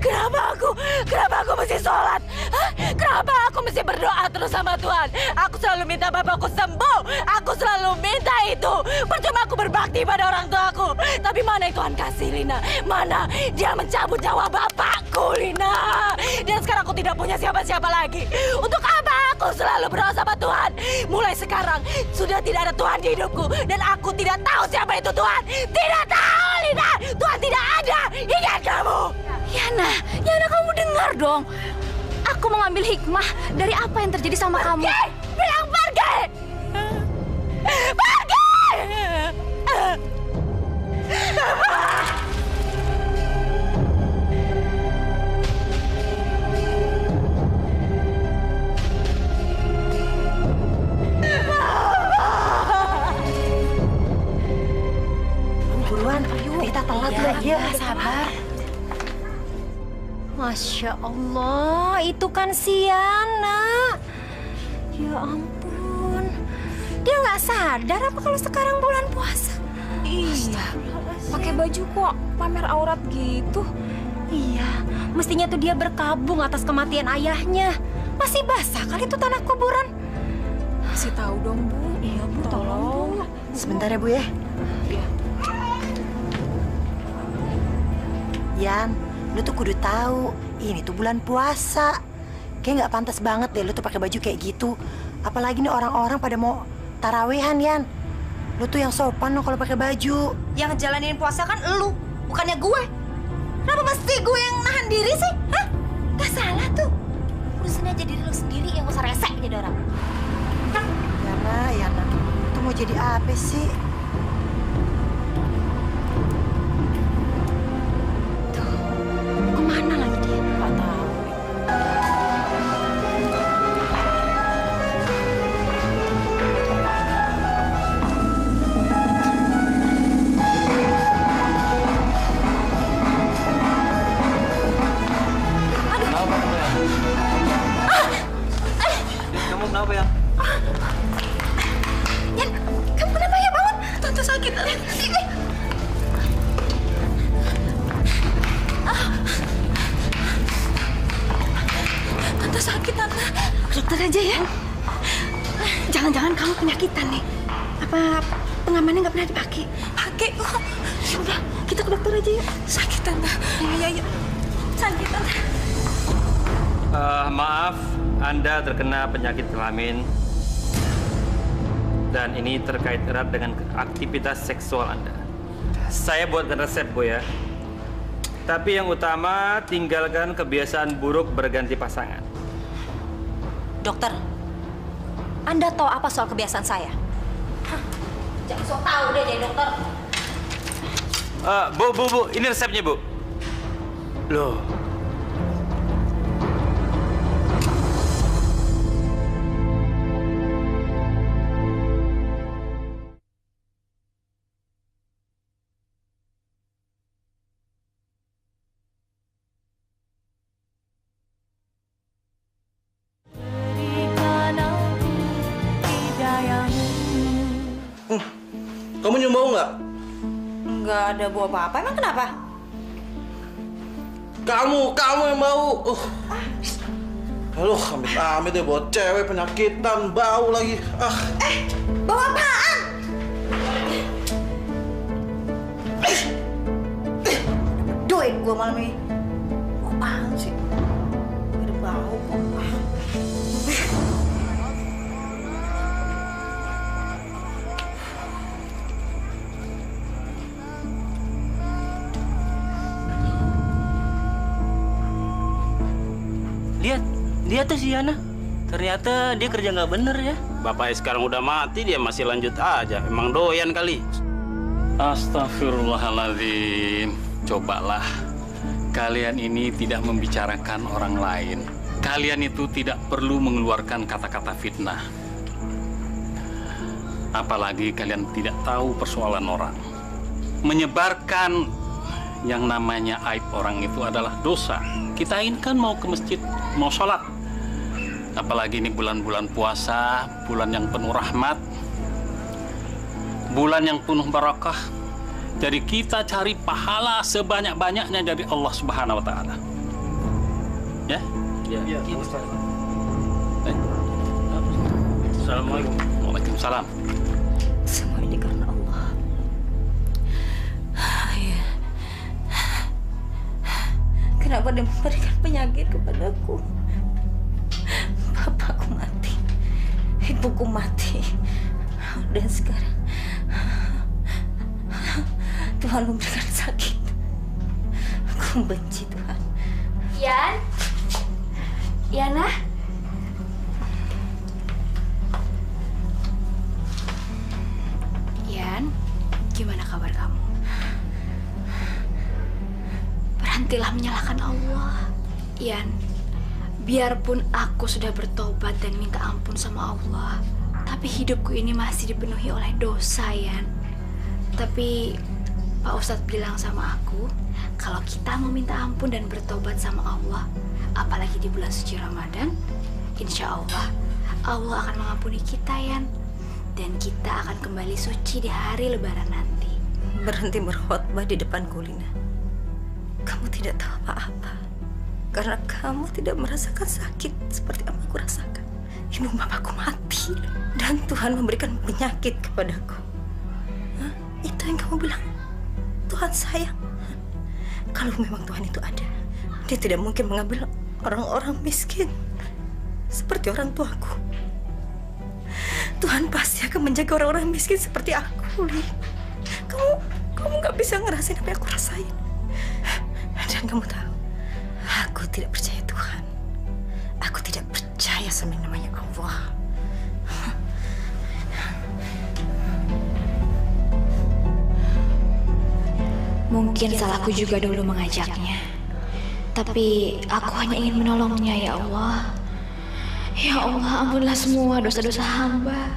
Kenapa aku mesti sholat? Hah? Kenapa aku mesti berdoa terus sama Tuhan? Aku selalu minta bapakku sembuh. Aku selalu minta itu. Percuma aku berbakti pada orang tuaku. Tapi mana yang Tuhan kasih, Lina? Mana? Dia mencabut nyawa bapakku, Lina. Dan sekarang aku tidak punya siapa-siapa lagi. Untuk apa aku selalu berdoa sama Tuhan? Mulai sekarang sudah tidak ada Tuhan di hidupku. Dan aku tidak tahu siapa itu Tuhan. Tidak tahu, Lina. Tuhan tidak ada. Ingat kamu. Yana, Yana, kamu dengar dong. Aku mengambil hikmah dari apa yang terjadi sama kamu. Bilang pergi! Pergi! Buruan, kita telat lagi ya. Sabar. Masya Allah, itu kan si Yana. Ya ampun, dia nggak sadar apa kalau sekarang bulan puasa? Iya, pakai baju kok pamer aurat gitu. Iya, mestinya tuh dia berkabung atas kematian ayahnya. Masih basah kali itu tanah kuburan. Kasih tahu dong, Bu. Iya, Bu, tolong. Bu. Sebentar ya, Bu ya. Iya. Yan, lu tuh kudu tahu, ini tuh bulan puasa. Kayak nggak pantas banget deh lu tuh pakai baju kayak gitu. Apalagi nih orang-orang pada mau tarawehan, Yan. Lu tuh yang sopan lo kalau pakai baju. Yang ngejalanin puasa kan elu, bukannya gue. Kenapa mesti gue yang nahan diri sih? Hah? Gak salah tuh. Urusin aja diri lo sendiri, yang gak usah resek jadi orang. Yana, itu mau jadi apa sih? Kemana lagi dia? Gak tahu. Kamu kenapa ya? Yan, kamu kenapa ya? Bangun. Tante sakit. Tante sakit, Tante. Dokter aja ya. Jangan-jangan kamu penyakitan nih. Apa pengamannya nggak pernah dipakai? Pakai. Oh, udah, kita ke dokter aja yuk. Sakit, Tante. Ayo. Sakit, Tante. Maaf, Anda terkena penyakit kelamin. Dan ini terkait erat dengan aktivitas seksual Anda. Saya buatkan resep, Bu ya. Tapi yang utama, tinggalkan kebiasaan buruk berganti pasangan. Dokter, Anda tahu apa soal kebiasaan saya? Hah, jangan sok tahu deh jadi dokter. Bu, ini resepnya, Bu. Loh. Kamu nyium bau nggak? Nggak ada bau apa-apa. Emang kenapa? Kamu yang bau. Aduh, amit-amit deh buat cewek penyakitan, bau lagi. Bau apaan? Doain gue malam ini. Bau apaan sih? Ada bau kok. Lihat tuh si Yana. Ternyata dia kerja nggak bener ya. Bapaknya sekarang udah mati, dia masih lanjut aja. Emang doyan kali. Astagfirullahaladzim. Cobalah. Kalian ini tidak membicarakan orang lain. Kalian itu tidak perlu mengeluarkan kata-kata fitnah. Apalagi kalian tidak tahu persoalan orang. Menyebarkan yang namanya aib orang itu adalah dosa. Kita ini kan mau ke masjid, mau sholat. Apalagi ini bulan-bulan puasa, bulan yang penuh rahmat, bulan yang penuh barakah. Jadi kita cari pahala sebanyak-banyaknya dari Allah Subhanahu wa Ta'ala. Ya? Ya. Assalamualaikum. Waalaikumsalam. Semua ini karena Allah. Ya. Kenapa dia memberikan penyakit kepadaku? Bapakku mati, ibuku mati, dan sekarang Tuhan memberikan sakit. Aku benci Tuhan. Yana? Yan, gimana kabar kamu? Berhentilah menyalahkan Allah. Yan, biarpun aku sudah bertobat dan minta ampun sama Allah, tapi hidupku ini masih dipenuhi oleh dosa, Yan. Tapi Pak Ustadz bilang sama aku, kalau kita mau minta ampun dan bertobat sama Allah, apalagi di bulan suci Ramadan, insya Allah, Allah akan mengampuni kita, Yan. Dan kita akan kembali suci di hari Lebaran nanti. Berhenti berkhotbah di depan Lina. Kamu tidak tahu apa-apa. Karena kamu tidak merasakan sakit seperti yang aku rasakan. Ibu mamaku mati dan Tuhan memberikan penyakit kepadaku. Hah? Itu yang kamu bilang. Tuhan sayang. Kalau memang Tuhan itu ada, Dia tidak mungkin mengambil orang-orang miskin seperti orang tuaku. Tuhan pasti akan menjaga orang-orang miskin seperti aku, Li. Kamu nggak bisa ngerasain apa yang aku rasain. Dan kamu tahu, aku tidak percaya Tuhan. Aku tidak percaya sama yang namanya Allah. Mungkin salahku juga dulu mengajaknya. Tapi aku hanya ingin menolongnya, ya Allah. Ya Allah, ampunilah semua dosa-dosa hamba.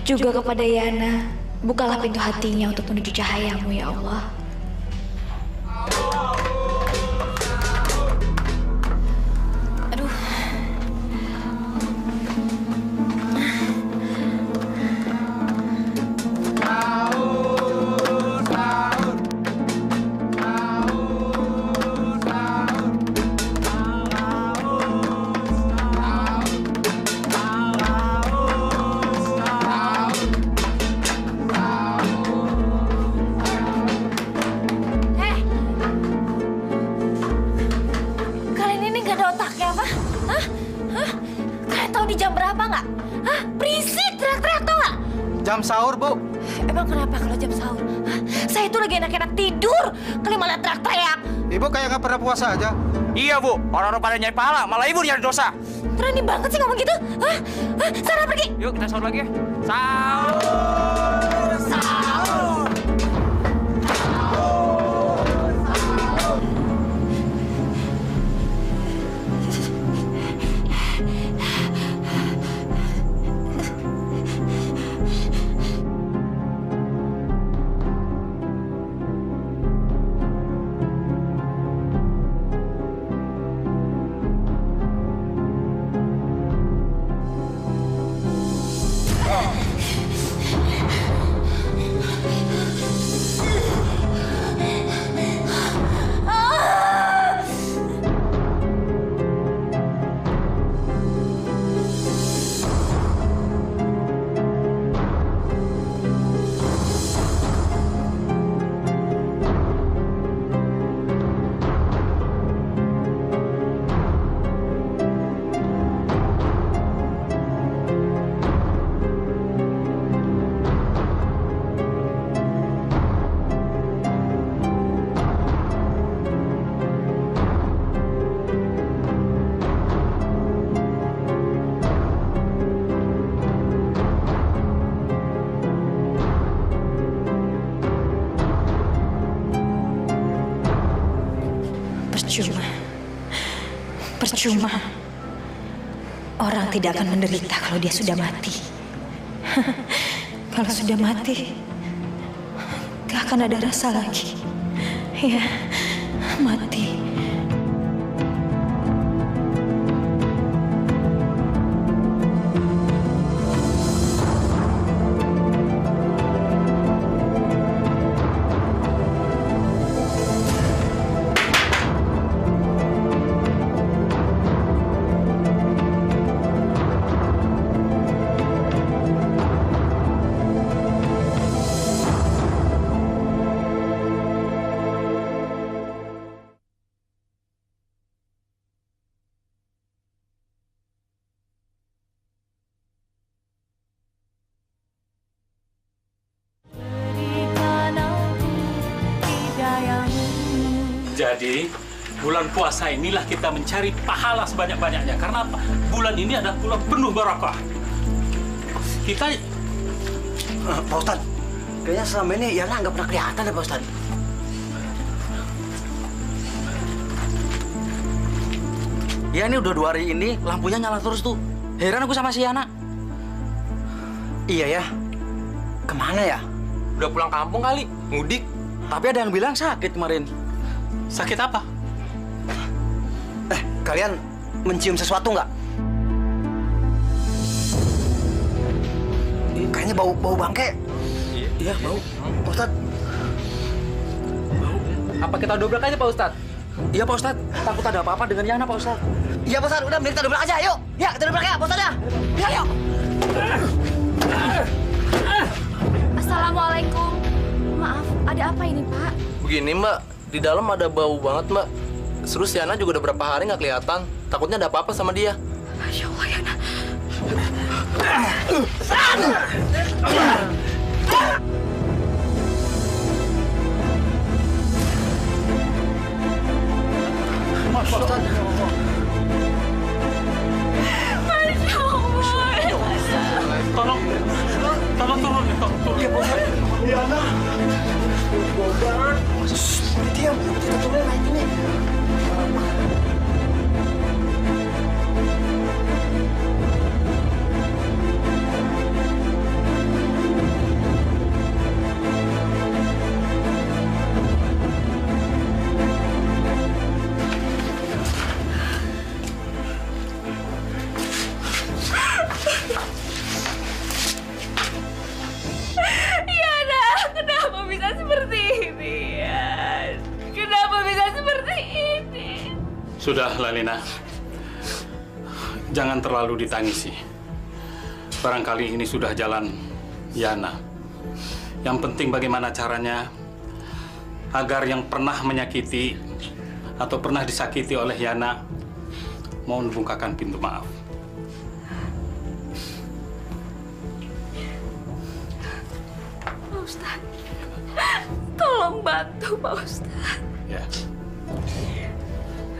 Juga kepada Yana, bukalah pintu hatinya untuk menuju cahayamu, ya Allah. Jam sahur, Bu. Emang kenapa kalau jam sahur? Hah? Saya itu lagi enak-enak tidur, kali malah teriak-teriak. Ibu kayak nggak pernah puasa aja. Iya, Bu. Orang-orang pada nyari pahala, malah ibu nyari dosa. Berani banget sih ngomong gitu. Hah? Hah? Sana pergi. Yuk, kita sahur lagi ya. Sahur. Sahur. Percuma. Orang tidak akan menderita kalau dia sudah mati. Kalau sudah mati, gak akan ada rasa lagi. Ya, mati. Jadi, bulan puasa inilah kita mencari pahala sebanyak-banyaknya. Karena apa? Bulan ini adalah bulan penuh barakah. Kita... Pak Ustadz, kayaknya selama ini Yana nggak pernah kelihatan ya, Pak Ustadz. Ya, ini udah 2 hari ini lampunya nyala terus tuh. Heran aku sama si Yana. Iya ya. Kemana ya? Udah pulang kampung kali, mudik. Tapi ada yang bilang sakit kemarin. Sakit apa? Kalian mencium sesuatu nggak? Kayaknya bau bangke. Iya, bau. Pak Ustadz. Bau. Apa kita dobrak aja, Pak Ustadz? Iya, Pak Ustadz. Takut ada apa-apa dengan Yana, Pak Ustadz. Iya, Pak Ustadz. Udah, mending kita dobrak aja, yuk. Ya, kita dobrak ya, Pak Ustadz ya. Ya, yuk. Assalamualaikum. Maaf, ada apa ini, Pak? Begini, Mbak. Di dalam ada bau banget, Mbak. Terus Yana juga udah berapa hari nggak kelihatan. Takutnya ada apa-apa sama dia. Masya Allah, Yana. Ustaz. Masya Allah. Tolong turun nih, tolong. Iya, Pak Ustaz. Yana. Diam, kita turun naik ini. Yana, kenapa bisa seperti ini, Yan? Kenapa bisa seperti ini? Sudah, Lalina. Jangan terlalu ditangisi. Barangkali ini sudah jalan Yana. Yang penting bagaimana caranya agar yang pernah menyakiti atau pernah disakiti oleh Yana mau membukakan pintu maaf. Pak Ustadz, tolong bantu Pak Ustadz. Ya.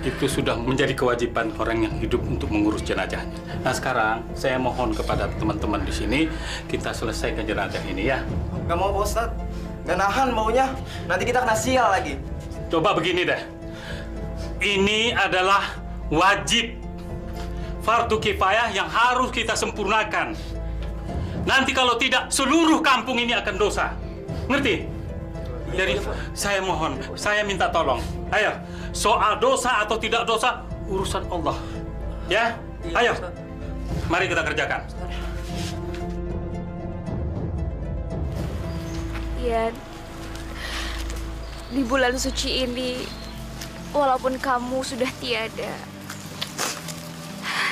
Itu sudah menjadi kewajiban orang yang hidup untuk mengurus jenazahnya. Nah sekarang saya mohon kepada teman-teman di sini kita selesaikan jenazah ini ya. Nggak mau, Pak Ustadz. Nggak nahan maunya. Nanti kita kena sial lagi. Coba begini deh. Ini adalah wajib fardu kifayah yang harus kita sempurnakan. Nanti kalau tidak, seluruh kampung ini akan dosa. Ngerti? Jadi saya mohon, saya minta tolong. Ayo, soal dosa atau tidak dosa, urusan Allah. Ya? Ayo, mari kita kerjakan. Yan, di bulan suci ini, walaupun kamu sudah tiada,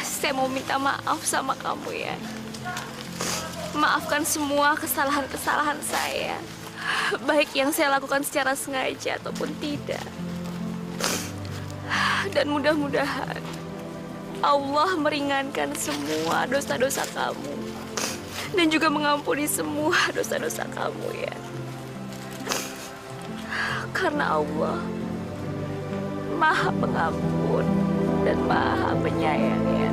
saya mau minta maaf sama kamu, Yan. Maafkan semua kesalahan-kesalahan saya, baik yang saya lakukan secara sengaja ataupun tidak. Dan mudah-mudahan Allah meringankan semua dosa-dosa kamu dan juga mengampuni semua dosa-dosa kamu, ya. Karena Allah Maha Pengampun dan Maha Penyayang, ya.